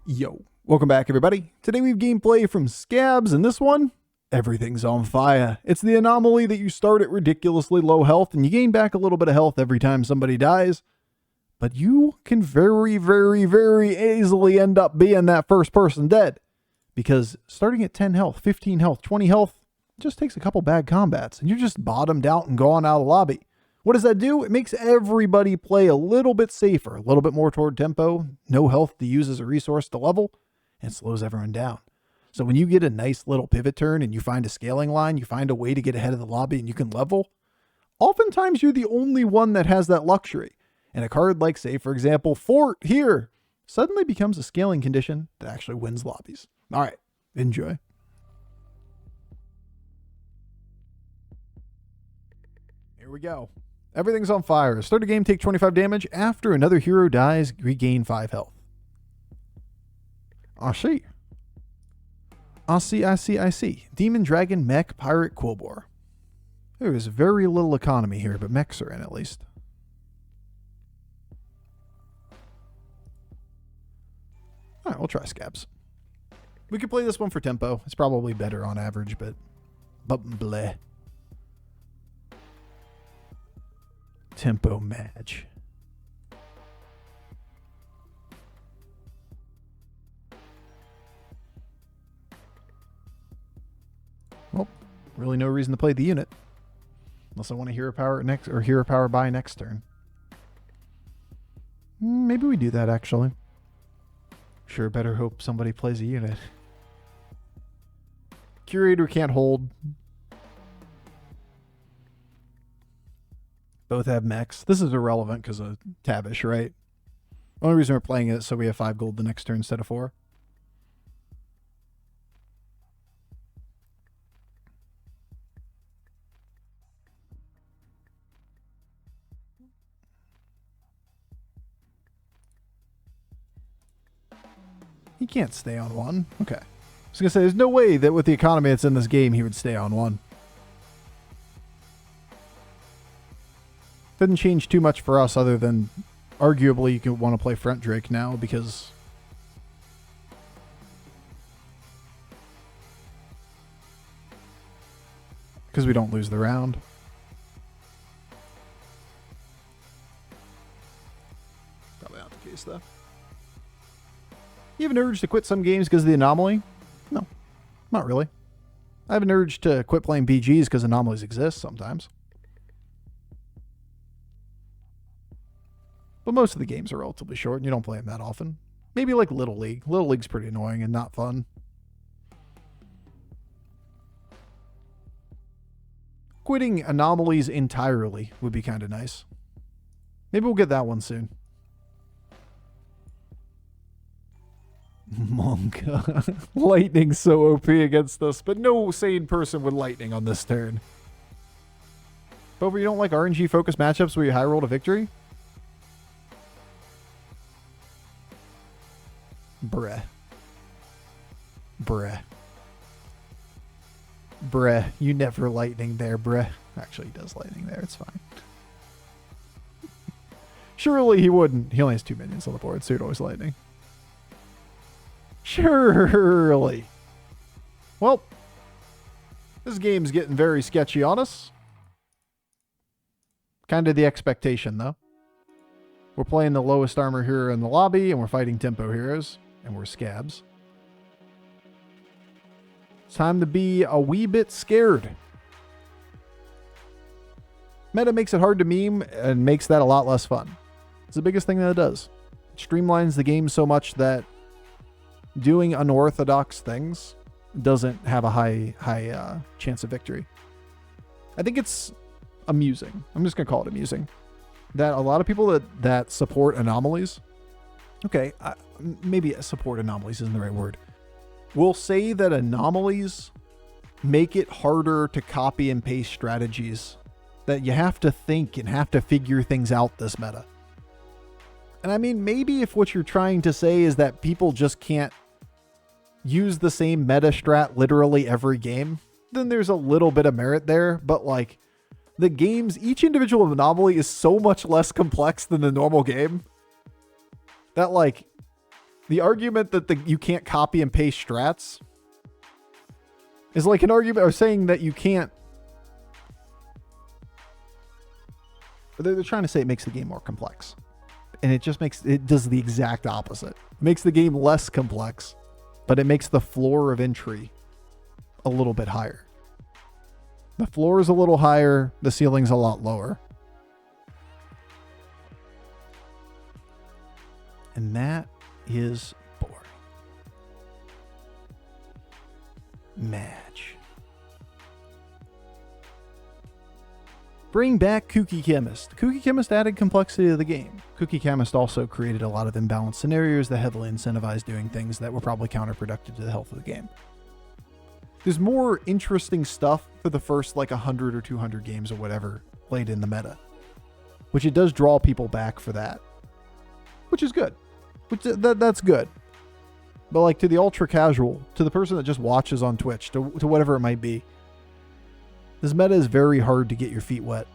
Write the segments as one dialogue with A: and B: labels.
A: Yo, welcome back everybody. Today we've gameplay from Savjz, and this one, everything's on fire. It's the anomaly that you start at ridiculously low health and you gain back a little bit of health every time somebody dies. But you can very easily end up being that first person dead. Because starting at 10 health, 15 health, 20 health, just takes a couple bad combats and you're just bottomed out and gone out of the lobby. What does that do? It makes everybody play a little bit safer, a little bit more toward tempo, no health to use as a resource to level, and slows everyone down. So when you get a nice little pivot turn and you find a scaling line, you find a way to get ahead of the lobby and you can level, oftentimes you're the only one that has that luxury. And a card like, say, for example, Fort here, suddenly becomes a scaling condition that actually wins lobbies. All right, enjoy. Here we go. Everything's on fire. Start a game, take 25 damage. After another hero dies, regain 5 health. I see. I see. Demon, Dragon, Mech, Pirate, Quillbor. There is very little economy here, but mechs are in at least. Alright, we'll try Savjz. We could play this one for tempo. It's probably better on average, but bleh. Tempo match. Well, really no reason to play the unit. Unless I want to hero power next or hero power by next turn. Maybe we do that actually. Sure, better hope somebody plays a unit. Curator can't hold. Both have mechs. This is irrelevant because of Tavish, right? Only reason we're playing it is so we have 5 gold the next turn instead of 4. He can't stay on 1. Okay. I was going to say, there's no way that with the economy that's in this game, he would stay on 1. Doesn't change too much for us other than arguably you could want to play Front Drake now because we don't lose the round. Probably not the case though. You have an urge to quit some games because of the anomaly? No, not really. I have an urge to quit playing BGs because anomalies exist sometimes. But most of the games are relatively short and you don't play them that often. Maybe like Little League. Little League's pretty annoying and not fun. Quitting anomalies entirely would be kind of nice. Maybe we'll get that one soon. Monk. Lightning's so OP against us, but no sane person with lightning on this turn. Bofur, you don't like RNG focused matchups where you high roll to victory? Bruh, you never lightning there, bruh. Actually, he does lightning there, it's fine. Surely he wouldn't. He only has 2 minions on the board, so he'd always lightning. Surely. Well, this game's getting very sketchy on us. Kind of the expectation, though. We're playing the lowest armor hero in the lobby, and we're fighting tempo heroes. And we're Savjz. It's time to be a wee bit scared. Meta makes it hard to meme and makes that a lot less fun. It's the biggest thing that it does. It streamlines the game so much that doing unorthodox things doesn't have a high chance of victory. I think it's amusing. I'm just going to call it amusing. That a lot of people that support anomalies... Okay, maybe support anomalies isn't the right word. We'll say that anomalies make it harder to copy and paste strategies. That you have to think and have to figure things out this meta. And I mean, maybe if what you're trying to say is that people just can't use the same meta strat literally every game, then there's a little bit of merit there. But like, the games, each individual anomaly is so much less complex than the normal game. That like, The argument that you can't copy and paste strats is like an argument or saying that you can't. They're trying to say it makes the game more complex. And it just does the exact opposite. It makes the game less complex, but it makes the floor of entry a little bit higher. The floor is a little higher, the ceiling's a lot lower. And that is boring. Match. Bring back Kooky Chemist. Kooky Chemist added complexity to the game. Kooky Chemist also created a lot of imbalanced scenarios that heavily incentivized doing things that were probably counterproductive to the health of the game. There's more interesting stuff for the first like 100 or 200 games or whatever played in the meta, which it does draw people back for that, which is good. That's good. But like to the ultra casual, to the person that just watches on Twitch, to whatever it might be, this meta is very hard to get your feet wet.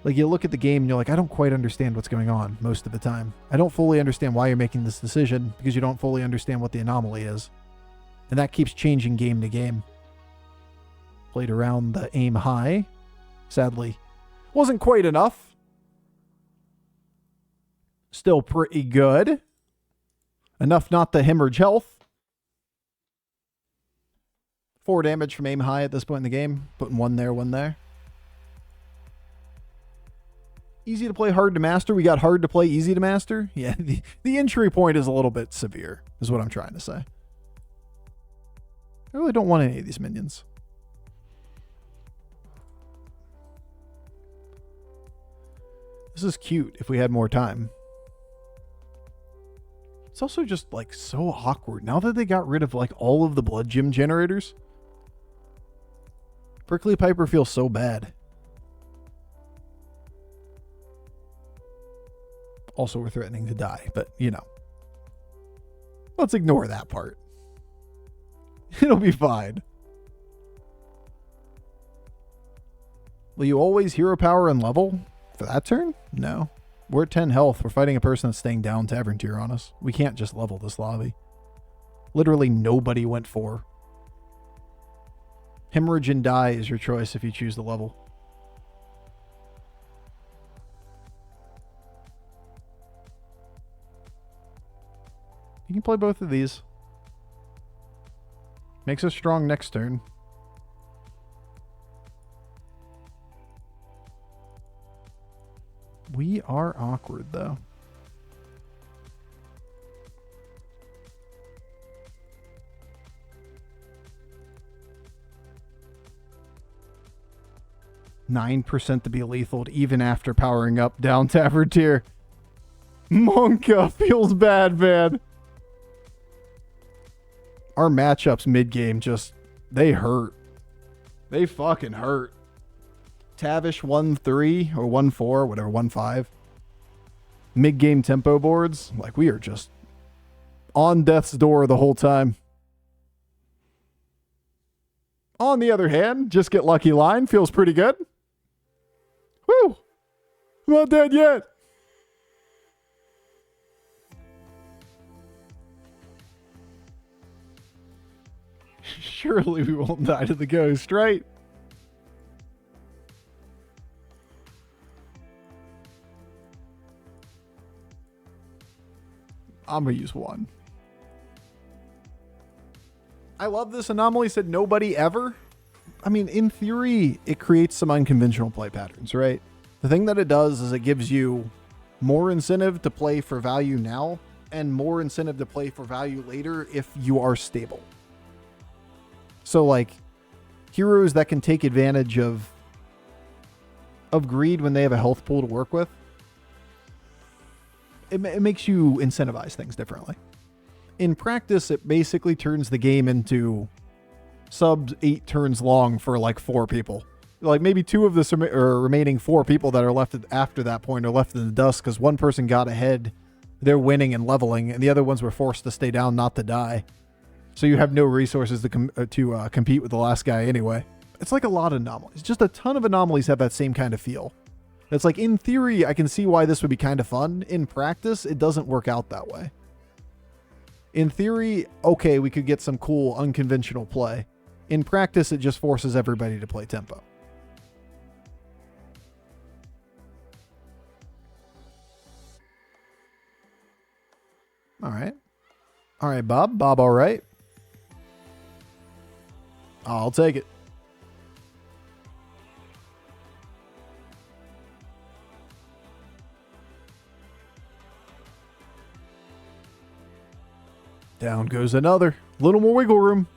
A: Like you look at the game and you're like, I don't quite understand what's going on most of the time. I don't fully understand why you're making this decision because you don't fully understand what the anomaly is. And that keeps changing game to game. Played around the aim high. Sadly, wasn't quite enough. Still pretty good. Enough not to hemorrhage health. 4 damage from aim high at this point in the game. Putting 1 there, 1 there. Easy to play, hard to master. We got hard to play, easy to master. Yeah, the entry point is a little bit severe, is what I'm trying to say. I really don't want any of these minions. This is cute if we had more time. It's also just like so awkward now that they got rid of like all of the blood gem generators. Prickly Piper feels so bad. Also, we're threatening to die, but you know. Let's ignore that part. It'll be fine. Will you always hero power and level for that turn? No. We're at 10 health. We're fighting a person that's staying down Tavern tier on us. We can't just level this lobby. Literally nobody went 4. Hemorrhage and die is your choice if you choose the level. You can play both of these. Makes us strong next turn. We are awkward, though. %9 to be lethal even after powering up down Tavern tier. Monka feels bad, man. Our matchups mid-game just, they hurt. They fucking hurt. Tavish 1-3 or 1-4, whatever, 1-5. Mid-game tempo boards, like we are just on death's door the whole time. On the other hand, just get lucky line feels pretty good. Woo! I'm not dead yet. Surely we won't die to the ghost, right? I'm going to use 1. I love this anomaly, said nobody ever. I mean, in theory, it creates some unconventional play patterns, right? The thing that it does is it gives you more incentive to play for value now and more incentive to play for value later if you are stable. So, like, heroes that can take advantage of greed when they have a health pool to work with, it makes you incentivize things differently. In practice, it basically turns the game into sub 8 turns long for like 4 people. Like maybe 2 of the remaining 4 people that are left after that point are left in the dust because one person got ahead, they're winning and leveling, and the other ones were forced to stay down not to die. So you have no resources to compete with the last guy anyway. It's like a lot of anomalies. Just a ton of anomalies have that same kind of feel. It's like, in theory, I can see why this would be kind of fun. In practice, it doesn't work out that way. In theory, okay, we could get some cool unconventional play. In practice, it just forces everybody to play tempo. All right. All right, Bob. Bob, all right. I'll take it. Down goes another. Little more wiggle room.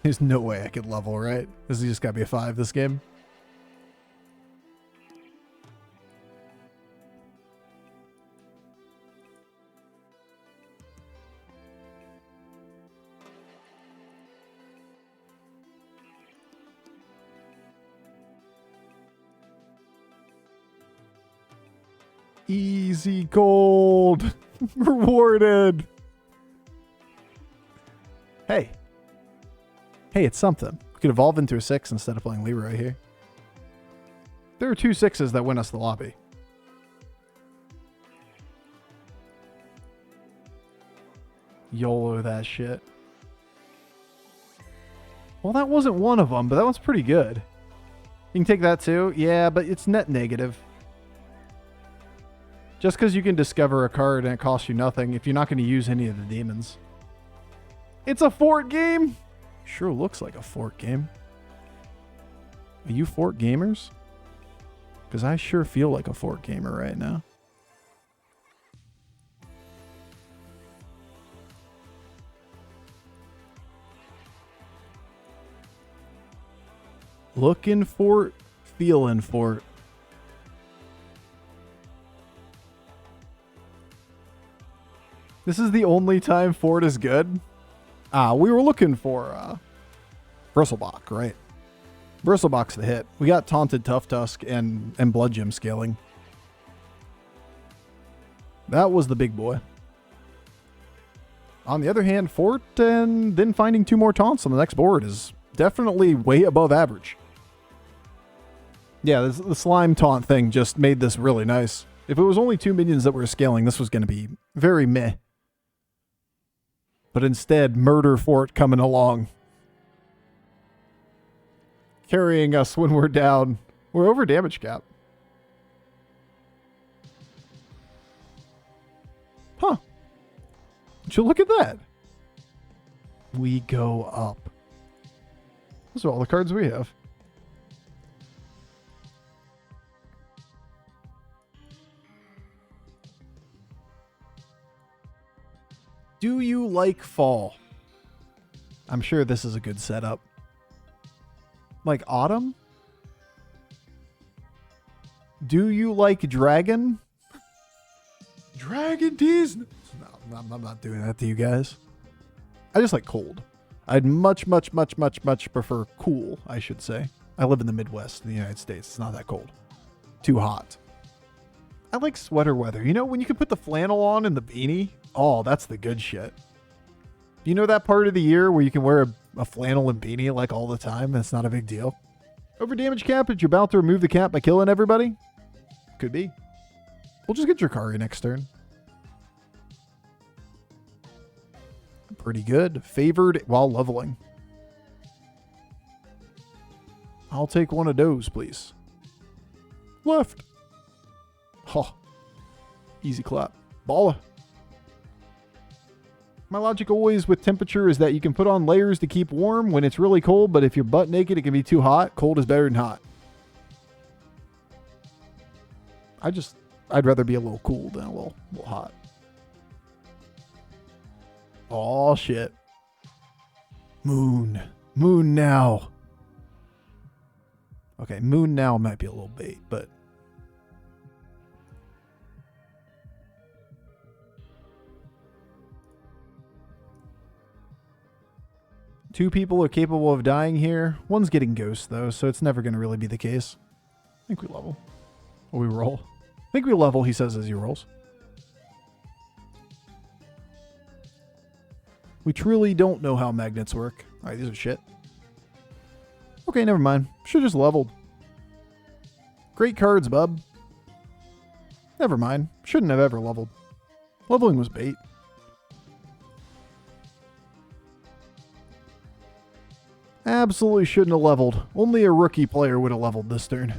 A: There's no way I could level, right? This has just got to be a 5 this game. Easy gold. Rewarded. Hey. Hey, it's something. We could evolve into a 6 instead of playing Leroy here. There are 2 6s that win us the lobby. YOLO that shit. Well, that wasn't one of them, but that one's pretty good. You can take that too. Yeah, but it's net negative. Just because you can discover a card and it costs you nothing if you're not going to use any of the demons. It's a fort game? Sure looks like a fort game. Are you fort gamers? Because I sure feel like a fort gamer right now. Looking fort, feeling fort. This is the only time fort is good. We were looking for Bristlebox, right? Bristlebox the hit. We got Taunted Tough Tusk and Blood Gem scaling. That was the big boy. On the other hand, fort and then finding 2 more taunts on the next board is definitely way above average. Yeah, the slime taunt thing just made this really nice. If it was only 2 minions that were scaling, this was going to be very meh. But instead, Murder Fort coming along. Carrying us when we're down. We're over damage cap. Huh. Would you look at that? We go up. Those are all the cards we have. Do you like fall? I'm sure this is a good setup. Like autumn? Do you like dragon? Dragon teas? No, I'm not doing that to you guys. I just like cold. I'd much prefer cool, I should say. I live in the Midwest in the United States. It's not that cold. Too hot. I like sweater weather. You know, when you can put the flannel on and the beanie? Oh, that's the good shit. You know that part of the year where you can wear a flannel and beanie like all the time? That's not a big deal. Over damage cap, if you're about to remove the cap by killing everybody? Could be. We'll just get Drakari next turn. Pretty good. Favored while leveling. I'll take one of those, please. Left. Oh. Easy clap. Balla. My logic always with temperature is that you can put on layers to keep warm when it's really cold, but if you're butt naked, it can be too hot. Cold is better than hot. I'd rather be a little cool than a little hot. Oh, shit. Moon. Moon now. Okay, moon now might be a little bait, but... Two people are capable of dying here. One's getting ghost, though, so it's never going to really be the case. I think we level. Or we roll. I think we level, he says as he rolls. We truly don't know how magnets work. Alright, these are shit. Okay, never mind. Should've just leveled. Great cards, bub. Never mind. Shouldn't have ever leveled. Leveling was bait. Absolutely shouldn't have leveled. Only a rookie player would have leveled this turn.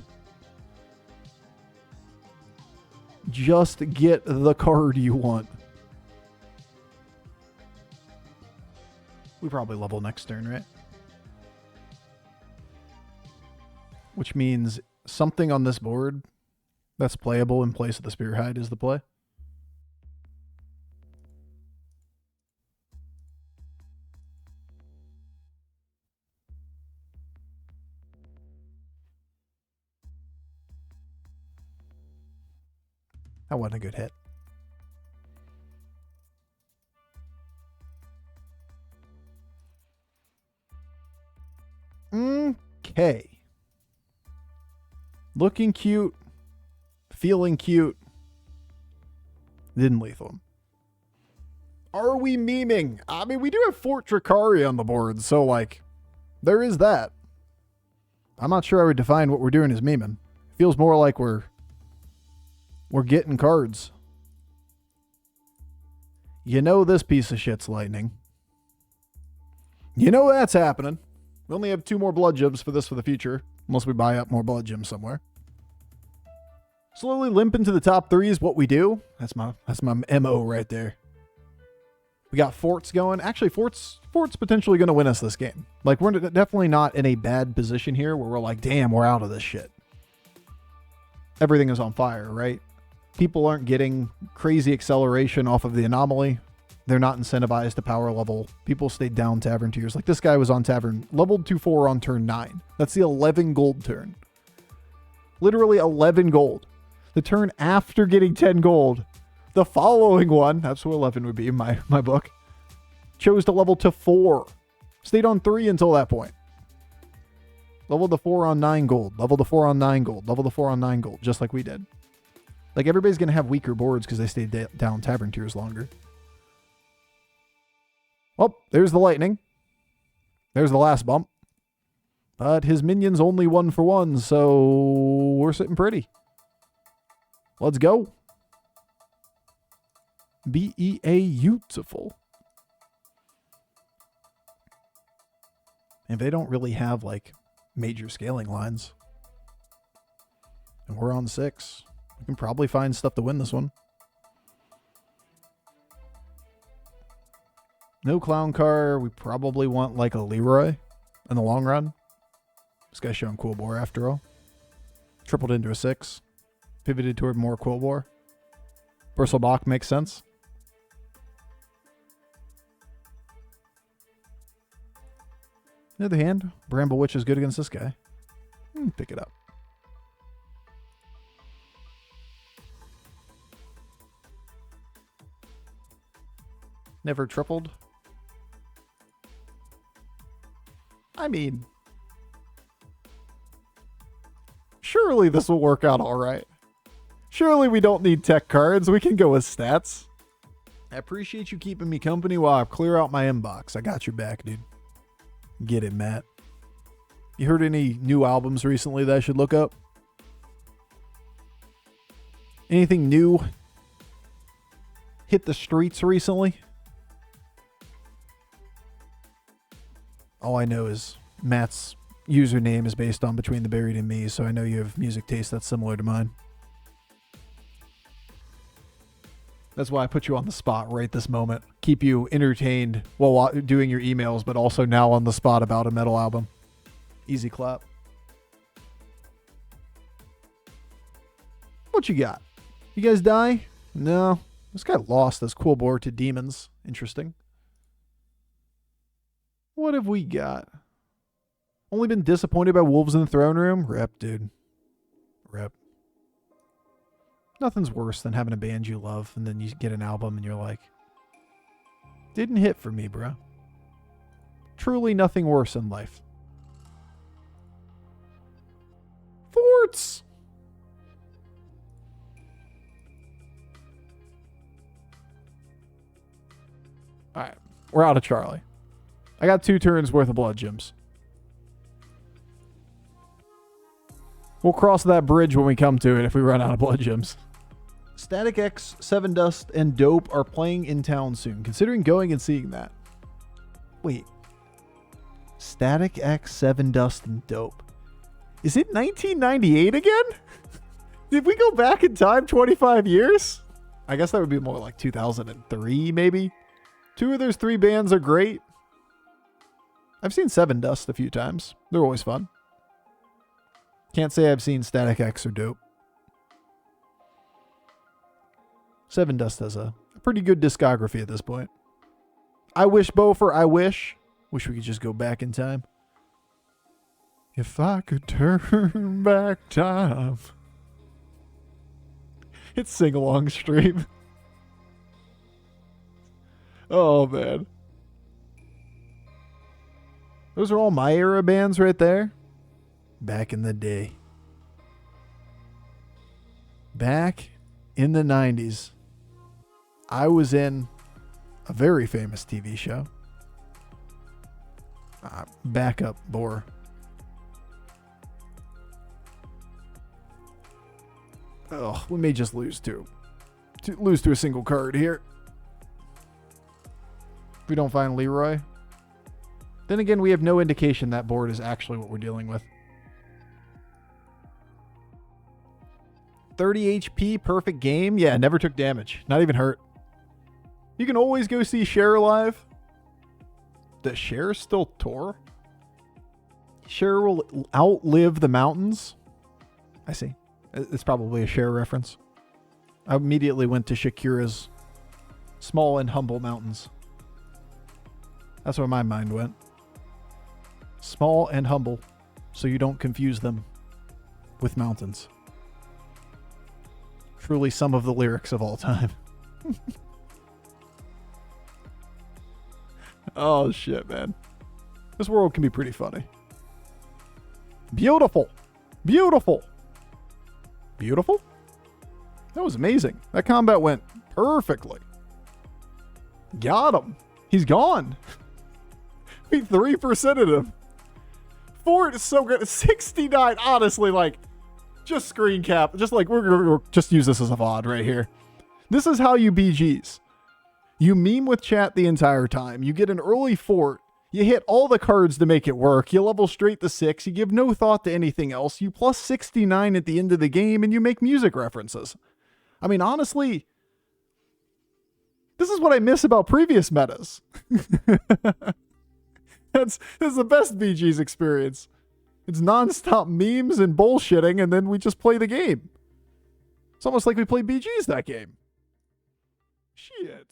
A: Just get the card you want. We probably level next turn, right? Which means something on this board that's playable in place of the Spearhide is the play. That wasn't a good hit. Okay. Looking cute. Feeling cute. Didn't lethal him. Are we memeing? I mean, we do have Fort Dracari on the board, so, like, there is that. I'm not sure I would define what we're doing as memeing. Feels more like we're getting cards. You know this piece of shit's lightning. You know that's happening. We only have 2 more blood gems for this for the future, unless we buy up more blood gems somewhere. Slowly limp into the top 3 is what we do. That's my MO right there. We got forts going. Actually, forts potentially going to win us this game. Like, we're definitely not in a bad position here where we're like, damn, we're out of this shit. Everything is on fire, right? People aren't getting crazy acceleration off of the anomaly. They're not incentivized to power level. People stayed down Tavern tiers. Like, this guy was on Tavern, leveled 2-4 on turn 9. That's the 11 gold turn. Literally 11 gold. The turn after getting 10 gold. The following one, that's what 11 would be in my book, chose to level to 4. Stayed on 3 until that point. Leveled the 4 on 9 gold. Leveled the 4 on 9 gold. Leveled the 4 on 9 gold, just like we did. Like, everybody's going to have weaker boards because they stayed down Tavern tiers longer. Well, there's the lightning. There's the last bump. But his minions only 1 for 1, so we're sitting pretty. Let's go. Beautiful. And they don't really have, like, major scaling lines. And we're on 6. We can probably find stuff to win this one. No clown car. We probably want, like, a Leroy in the long run. This guy's showing Cool Bore after all. Tripled into a 6. Pivoted toward more Cool Bore. Bristlebach makes sense. On the other hand, Bramble Witch is good against this guy. Pick it up. Never tripled. I mean, surely this will work out all right. Surely we don't need tech cards. We can go with stats. I appreciate you keeping me company while I clear out my inbox. I got your back, dude. Get it, Matt. You heard any new albums recently that I should look up? Anything new hit the streets recently? All I know is Matt's username is based on Between the Buried and Me, so I know you have music taste that's similar to mine. That's why I put you on the spot right this moment. Keep you entertained while doing your emails, but also now on the spot about a metal album. Easy clap. What you got? You guys die? No. This guy lost this Cool Bore to demons. Interesting. What have we got? Only been disappointed by Wolves in the Throne Room? Rep, dude. Rep. Nothing's worse than having a band you love and then you get an album and you're like, didn't hit for me, bro. Truly nothing worse in life. Forts! Alright, we're out of Charlie. I got 2 turns worth of blood gems. We'll cross that bridge when we come to it if we run out of blood gems. Static X, Seven Dust, and Dope are playing in town soon. Considering going and seeing that. Wait. Static X, Seven Dust, and Dope. Is it 1998 again? Did we go back in time 25 years? I guess that would be more like 2003, maybe. Two of those three bands are great. I've seen Seven Dust a few times. They're always fun. Can't say I've seen Static X or Dope. Seven Dust has a pretty good discography at this point. I wish Bofur, I wish. Wish we could just go back in time. If I could turn back time. It's sing-along stream. Oh, man. Those are all my era bands right there. Back in the day. Back in the 90s. I was in a very famous TV show. Back up, Bor. Oh, we may just lose to a single card here. If we don't find Leroy. Then again, we have no indication that board is actually what we're dealing with. 30 HP, perfect game. Yeah, never took damage. Not even hurt. You can always go see Cher live. Does Cher still tour? Cher will outlive the mountains. I see. It's probably a Cher reference. I immediately went to Shakira's Small and Humble Mountains. That's where my mind went. Small and humble, so you don't confuse them with mountains. Truly some of the lyrics of all time. Oh, shit, man. This world can be pretty funny. Beautiful. Beautiful. Beautiful? That was amazing. That combat went perfectly. Got him. He's gone. We 3%ed him. Fort is so good. 69. Honestly, like, just screen cap. Just like, we're just use this as a VOD right here. This is how you BGs. You meme with chat the entire time. You get an early fort. You hit all the cards to make it work. You level straight to 6. You give no thought to anything else. You plus 69 at the end of the game, and you make music references. I mean, honestly, this is what I miss about previous metas. This is the best BG's experience. It's nonstop memes and bullshitting, and then we just play the game. It's almost like we played BG's that game. Shit.